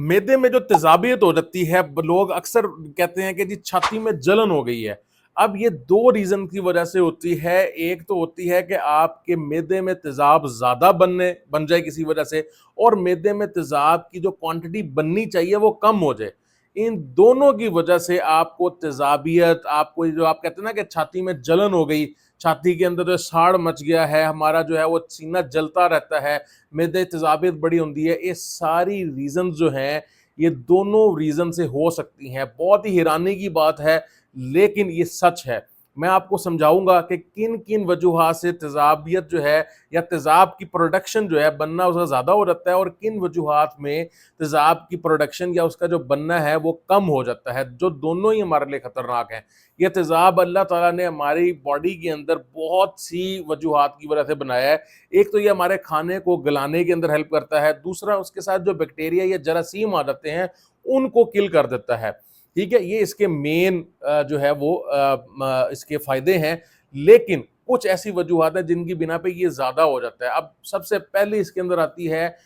मैदे में जो तेजाबियत हो जाती है, लोग अक्सर कहते हैं कि जी छाती में जलन हो गई है। अब ये दो रीजन की वजह से होती है। एक तो होती है कि आपके मैदे में तेजाब ज्यादा बन जाए किसी वजह से, और मैदे में तेजाब की जो क्वांटिटी बननी चाहिए वो कम हो जाए। इन दोनों की वजह से आपको तेजाबियत, आपको जो आप कहते हैं ना कि छाती में जलन हो गई, छाती के अंदर जो साड़ मच गया है, हमारा जो है वो सीना जलता रहता है, मैदे तेजाबियत बड़ी होती है, ये सारी रीजन जो हैं ये दोनों रीजन से हो सकती हैं। बहुत ही हैरानी की बात है, लेकिन ये सच है। मैं आपको समझाऊंगा कि किन किन वजूहात से तेजाबियत जो है या तेजाब की प्रोडक्शन जो है बनना उसका ज्यादा हो जाता है, और किन वजूहात में तेजाब की प्रोडक्शन या उसका जो बनना है वो कम हो जाता है, जो दोनों ही हमारे लिए खतरनाक है। ये तेजाब अल्लाह ताला ने हमारी बॉडी के अंदर बहुत सी वजूहात की वजह से बनाया है। एक तो ये हमारे खाने को गलाने के अंदर हेल्प करता है, दूसरा उसके साथ जो बैक्टीरिया या जरासीम आ जाते हैं उनको किल कर देता है। ठीक है, ये इसके मेन जो है वो इसके फायदे हैं। लेकिन कुछ ऐसी वजूहत है जिनकी बिना पे ये ज्यादा हो जाता है। अब सबसे पहले इसके अंदर आती है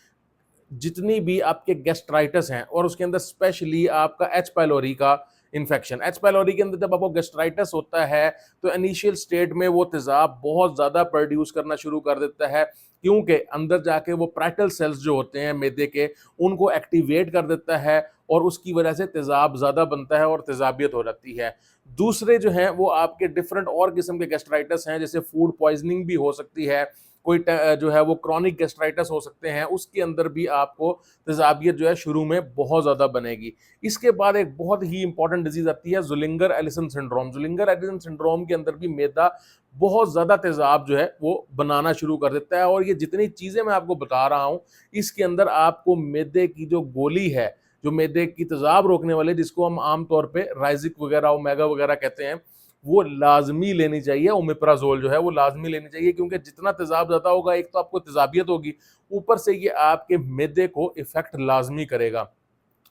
जितनी भी आपके गैस्ट्राइटिस हैं, और उसके अंदर स्पेशली आपका एच पाइलोरी का इन्फेक्शन। एच पाइलोरी के अंदर जब आपको गैस्ट्राइटिस होता है तो इनिशियल स्टेट में वो तेजाब बहुत ज़्यादा प्रोड्यूस करना शुरू कर देता है, क्योंकि अंदर जाके वो पैरेटल सेल्स जो होते हैं मैदे के, उनको एक्टिवेट कर देता है, और उसकी वजह से तेजाब ज़्यादा बनता है और तेजाबियत हो जाती है। दूसरे जो हैं वो आपके डिफरेंट और किस्म के गैस्ट्राइटिस हैं, जैसे फूड पॉइजनिंग भी हो सकती है, कोई जो है वो क्रॉनिक गैस्ट्राइटिस हो सकते हैं, उसके अंदर भी आपको तेजाबियत जो है शुरू में बहुत ज़्यादा बनेगी। इसके बाद एक बहुत ही इंपॉर्टेंट डिजीज आती है जुलिंगर एलिसन सिंड्रोम। जुलिंगर एलिसन सिंड्रोम के अंदर भी मैदा बहुत ज़्यादा तेजाब जो है वो बनाना शुरू कर देता है, और ये जितनी चीज़ें मैं आपको बता रहा हूँ इसके अंदर आपको मैदे की जो गोली है, जो मैदे की तेजाब रोकने वाले, जिसको हम आमतौर पर राइजिक वगैरह ओमेगा वगैरह कहते हैं, वो लाजमी लेनी चाहिए। ओमेप्राजोल जो है वो लाजमी लेनी चाहिए, क्योंकि जितना तेजाब ज्यादा होगा एक तो आपको तेजाबियत होगी, ऊपर से ये आपके मैदे को इफेक्ट लाजमी करेगा।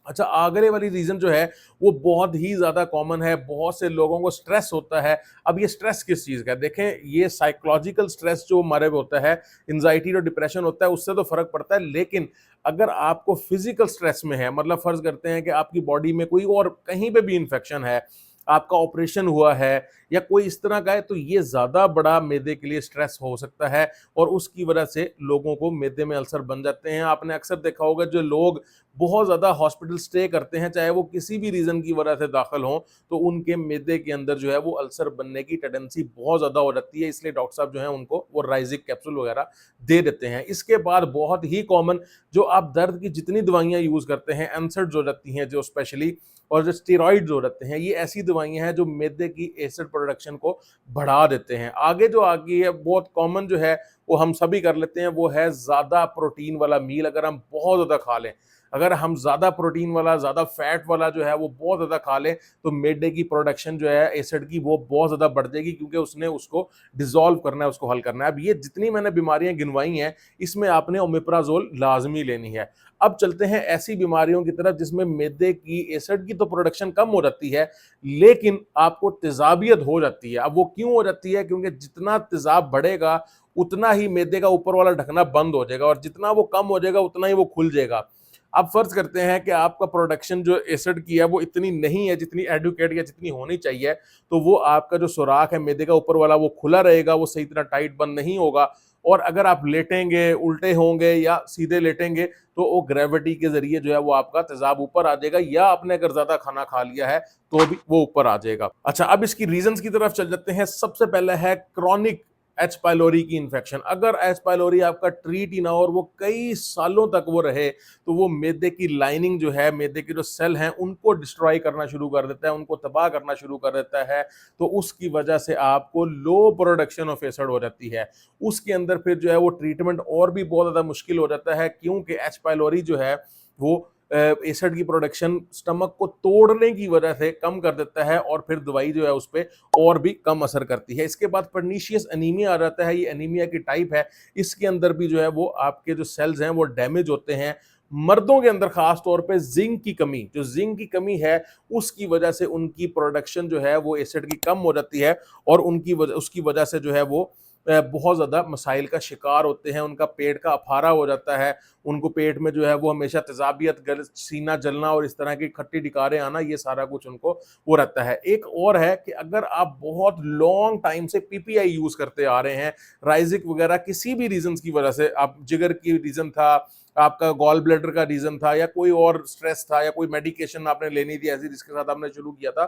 अच्छा, आगरे वाली रीजन जो है वो बहुत ही ज्यादा कॉमन है, बहुत से लोगों को स्ट्रेस होता है। अब ये स्ट्रेस किस चीज का है? देखें, ये साइकोलॉजिकल स्ट्रेस जो हमारे में होता है, एंजाइटी और डिप्रेशन होता है, उससे तो फर्क पड़ता है। लेकिन अगर आपको फिजिकल स्ट्रेस में है, मतलब फर्ज करते हैं कि आपकी बॉडी में कोई और कहीं पे भी इंफेक्शन है, आपका ऑपरेशन हुआ है या कोई इस तरह का है, तो ये ज्यादा बड़ा मैदे के लिए स्ट्रेस हो सकता है, और उसकी वजह से लोगों को मैदे में अल्सर बन जाते हैं। आपने अक्सर देखा होगा जो लोग बहुत ज्यादा हॉस्पिटल स्टे करते हैं, चाहे वो किसी भी रीजन की वजह से दाखिल हों, तो उनके मैदे के अंदर जो है वो अल्सर बनने की टेंडेंसी बहुत ज्यादा हो जाती है। इसलिए डॉक्टर साहब जो है उनको वो राइजिक कैप्सूल वगैरह दे देते हैं। इसके बाद बहुत ही कॉमन, जो आप दर्द की जितनी दवाइयां यूज करते हैं, एनसेड हो जाती हैं जो स्पेशली, और जो स्टेरॉइड्स हो जाते हैं, ये ऐसी दवाइयां हैं जो मैदे की एसिड प्रोडक्शन को बढ़ा देते हैं। आगे जो आगे है बहुत कॉमन जो है वो हम सभी कर लेते हैं, वो है ज्यादा प्रोटीन वाला मील। अगर हम बहुत ज्यादा खा लें, अगर हम ज्यादा प्रोटीन वाला, ज्यादा फैट वाला जो है वो बहुत ज्यादा खा लें, तो मैदे की प्रोडक्शन जो है एसिड की वो बहुत ज्यादा बढ़ जाएगी, क्योंकि उसने उसको डिसॉल्व करना है, उसको हल करना है। अब ये जितनी मैंने बीमारियां गिनवाई हैं, इसमें आपने ओमेप्राजोल लाजमी लेनी है। अब चलते हैं ऐसी बीमारियों की तरफ जिसमें मैदे की एसिड की तो प्रोडक्शन कम हो जाती है, लेकिन आपको तेजाबियत हो जाती है। अब वो क्यों हो जाती है? क्योंकि जितना तेजाब बढ़ेगा उतना ही मैदे का ऊपर वाला ढकना बंद हो जाएगा, और जितना वो कम हो जाएगा उतना ही वो खुल जाएगा। अब फर्ज करते हैं कि आपका प्रोडक्शन जो एसिड की है वो इतनी नहीं है जितनी एडुकेट या जितनी होनी चाहिए, तो वो आपका जो सुराख है मैदे का ऊपर वाला वो खुला रहेगा, वो सही तरह टाइट बंद नहीं होगा। और अगर आप लेटेंगे, उल्टे होंगे या सीधे लेटेंगे, तो वो ग्रेविटी के जरिए जो है वो आपका तेजाब ऊपर आ जाएगा, या आपने अगर ज्यादा खाना खा लिया है तो भी वो ऊपर आ जाएगा। अच्छा, अब इसकी रीजंस की तरफ चल जाते हैं। सबसे पहले है क्रॉनिक एच पाइलोरी की इन्फेक्शन। अगर एच पाइलोरी आपका ट्रीट ही ना हो और वो कई सालों तक वो रहे, तो वो मैदे की लाइनिंग जो है, मैदे के जो सेल हैं, उनको डिस्ट्रॉय करना शुरू कर देता है, उनको तबाह करना शुरू कर देता है। तो उसकी वजह से आपको लो प्रोडक्शन ऑफ एसिड हो जाती है। उसके अंदर फिर जो है वो ट्रीटमेंट और भी बहुत ज्यादा मुश्किल हो जाता है, क्योंकि एच पाइलोरी जो है वो एसिड की प्रोडक्शन स्टमक को तोड़ने की वजह से कम कर देता है, और फिर दवाई जो है उस पर और भी कम असर करती है। इसके बाद पर्नीशियस एनीमिया आ जाता है। ये एनीमिया की टाइप है, इसके अंदर भी जो है वो आपके जो सेल्स हैं वो डैमेज होते हैं। मर्दों के अंदर खास तौर पे जिंक की कमी, जो जिंक की कमी है उसकी वजह से उनकी प्रोडक्शन जो है वो एसिड की कम हो जाती है, और उसकी वजह से जो है वो बहुत ज़्यादा मसाइल का शिकार होते हैं, उनका पेट का अफारा हो जाता है, उनको पेट में जो है वो हमेशा तेज़ाबियत, सीना जलना और इस तरह की खट्टी डिकारें आना, ये सारा कुछ उनको वो रहता है। एक और है कि अगर आप बहुत लॉन्ग टाइम से पीपीआई यूज़ करते आ रहे हैं, राइज़िक वगैरह किसी भी रीज़न्स की वजह से, आप जिगर की रीज़न था, आपका गॉल ब्लैडर का रीज़न था या कोई और स्ट्रेस था या कोई मेडिकेशन आपने लेनी थी ऐसी जिसके साथ आपने शुरू किया था,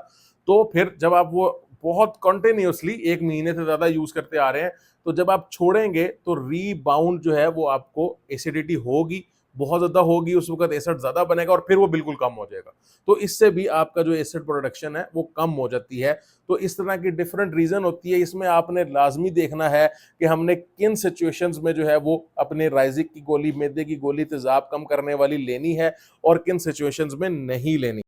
तो फिर जब आप वो बहुत कंटिन्यूअसली 1 महीने से ज़्यादा यूज़ करते आ रहे हैं, तो जब आप छोड़ेंगे तो रीबाउंड जो है वो आपको एसिडिटी होगी, बहुत ज़्यादा होगी, उस वक़्त एसिड ज़्यादा बनेगा और फिर वो बिल्कुल कम हो जाएगा। तो इससे भी आपका जो एसिड प्रोडक्शन है वो कम हो जाती है। तो इस तरह की डिफरेंट रीज़न होती है, इसमें आपने लाज़मी देखना है कि हमने किन सिचुएशंस में जो है वो अपने राइज़िक की गोली, मैदे की गोली, तेज़ाब कम करने वाली लेनी है और किन सिचुएशंस में नहीं लेनी।